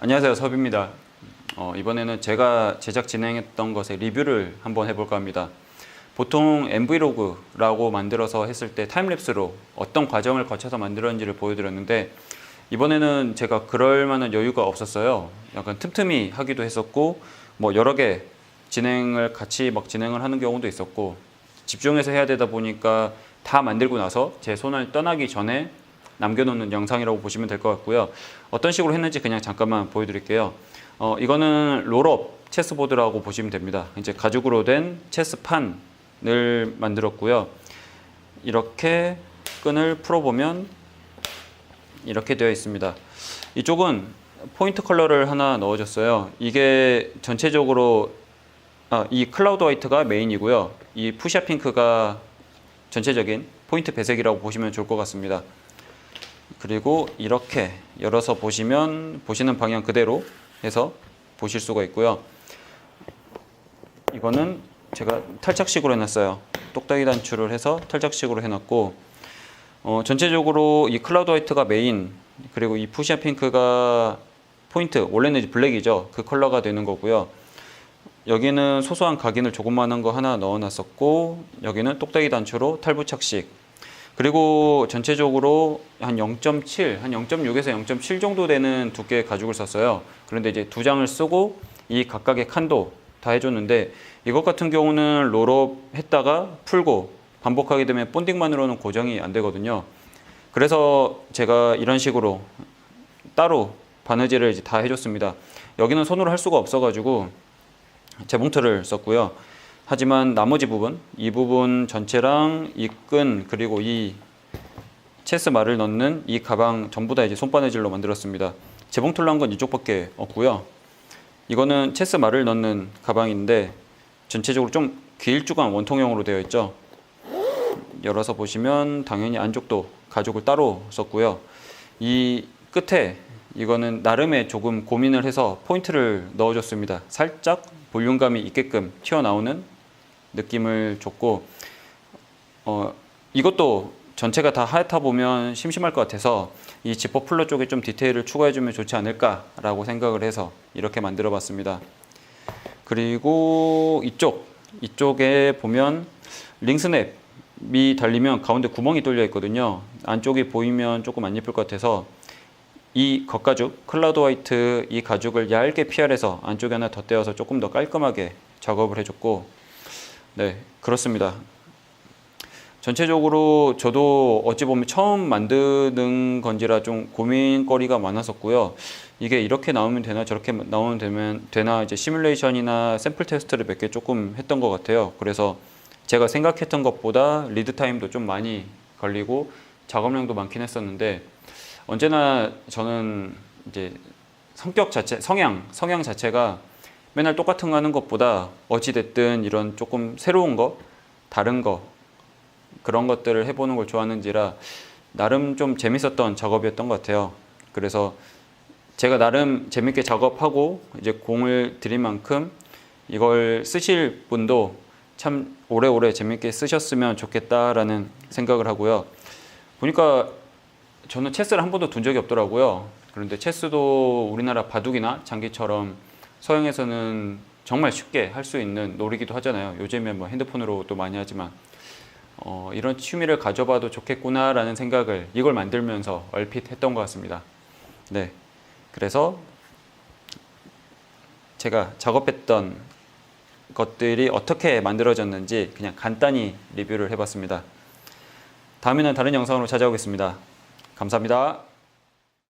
안녕하세요, 섭입니다. 이번에는 제가 제작 진행했던 것의 리뷰를 한번 해볼까 합니다. 보통 MV로그라고 만들어서 했을 때 타임랩스로 어떤 과정을 거쳐서 만들었는지를 보여드렸는데, 이번에는 제가 그럴 만한 여유가 없었어요. 약간 틈틈이 하기도 했었고, 여러 개 진행을 같이 진행을 하는 경우도 있었고, 집중해서 해야 되다 보니까 다 만들고 나서 제 손을 떠나기 전에 남겨놓는 영상이라고 보시면 될 것 같고요. 어떤 식으로 했는지 그냥 잠깐만 보여드릴게요. 이거는 롤업 체스보드라고 보시면 됩니다. 이제 가죽으로 된 체스판을 만들었고요. 이렇게 끈을 풀어보면 이렇게 되어 있습니다. 이쪽은 포인트 컬러를 하나 넣어줬어요. 이게 전체적으로 이 클라우드 화이트가 메인이고요. 이 푸시아 핑크가 전체적인 포인트 배색이라고 보시면 좋을 것 같습니다. 그리고 이렇게 열어서 보시면 보시는 방향 그대로 해서 보실 수가 있고요. 이거는 제가 탈착식으로 해놨어요. 똑딱이 단추를 해서 탈착식으로 해놨고, 전체적으로 이 클라우드 화이트가 메인, 그리고 이 푸시아 핑크가 포인트, 원래는 이제 블랙이죠. 그 컬러가 되는 거고요. 여기는 소소한 각인을 조그마한 거 하나 넣어놨었고, 여기는 똑딱이 단추로 탈부착식. 그리고 전체적으로 한 0.7, 한 0.6에서 0.7 정도 되는 두께의 가죽을 썼어요. 그런데 이제 두 장을 쓰고 이 각각의 칸도 다 해줬는데, 이것 같은 경우는 롤업 했다가 풀고 반복하게 되면 본딩만으로는 고정이 안 되거든요. 그래서 제가 이런 식으로 따로 바느질을 이제 다 해줬습니다. 여기는 손으로 할 수가 없어가지고 재봉틀을 썼고요. 하지만 나머지 부분, 이 부분 전체랑 이 끈, 그리고 이 체스말을 넣는 이 가방 전부 다 이제 손바느질로 만들었습니다. 재봉틀로 한 건 이쪽밖에 없고요. 이거는 체스말을 넣는 가방인데 전체적으로 좀 길쭉한 원통형으로 되어 있죠. 열어서 보시면 당연히 안쪽도 가죽을 따로 썼고요. 이 끝에 이거는 나름의 조금 고민을 해서 포인트를 넣어줬습니다. 살짝 볼륨감이 있게끔 튀어나오는 느낌을 줬고, 이것도 전체가 다 하얗다 보면 심심할 것 같아서 이 지퍼 플러 쪽에 좀 디테일을 추가해주면 좋지 않을까라고 생각을 해서 이렇게 만들어 봤습니다. 그리고 이쪽에 보면 링스냅이 달리면 가운데 구멍이 뚫려 있거든요. 안쪽이 보이면 조금 안 예쁠 것 같아서 이 겉가죽, 클라우드 화이트 이 가죽을 얇게 PR해서 안쪽에 하나 덧대어서 조금 더 깔끔하게 작업을 해줬고, 네, 그렇습니다. 전체적으로 저도 어찌 보면 처음 만드는 건지라 좀 고민거리가 많았었고요. 이게 이렇게 나오면 되나 저렇게 나오면 되나 이제 시뮬레이션이나 샘플 테스트를 몇 개 조금 했던 것 같아요. 그래서 제가 생각했던 것보다 리드 타임도 좀 많이 걸리고 작업량도 많긴 했었는데, 언제나 저는 이제 성향 자체가 맨날 똑같은 거 하는 것보다 어찌됐든 이런 조금 새로운 거, 다른 거, 그런 것들을 해보는 걸 좋아하는지라 나름 좀 재밌었던 작업이었던 것 같아요. 그래서 제가 나름 재밌게 작업하고 이제 공을 들인 만큼 이걸 쓰실 분도 참 오래오래 재밌게 쓰셨으면 좋겠다라는 생각을 하고요. 보니까 저는 체스를 한 번도 둔 적이 없더라고요. 그런데 체스도 우리나라 바둑이나 장기처럼 서양에서는 정말 쉽게 할 수 있는 놀이기도 하잖아요. 요즘에 핸드폰으로도 많이 하지만 이런 취미를 가져봐도 좋겠구나라는 생각을 이걸 만들면서 얼핏 했던 것 같습니다. 네, 그래서 제가 작업했던 것들이 어떻게 만들어졌는지 그냥 간단히 리뷰를 해봤습니다. 다음에는 다른 영상으로 찾아오겠습니다. 감사합니다.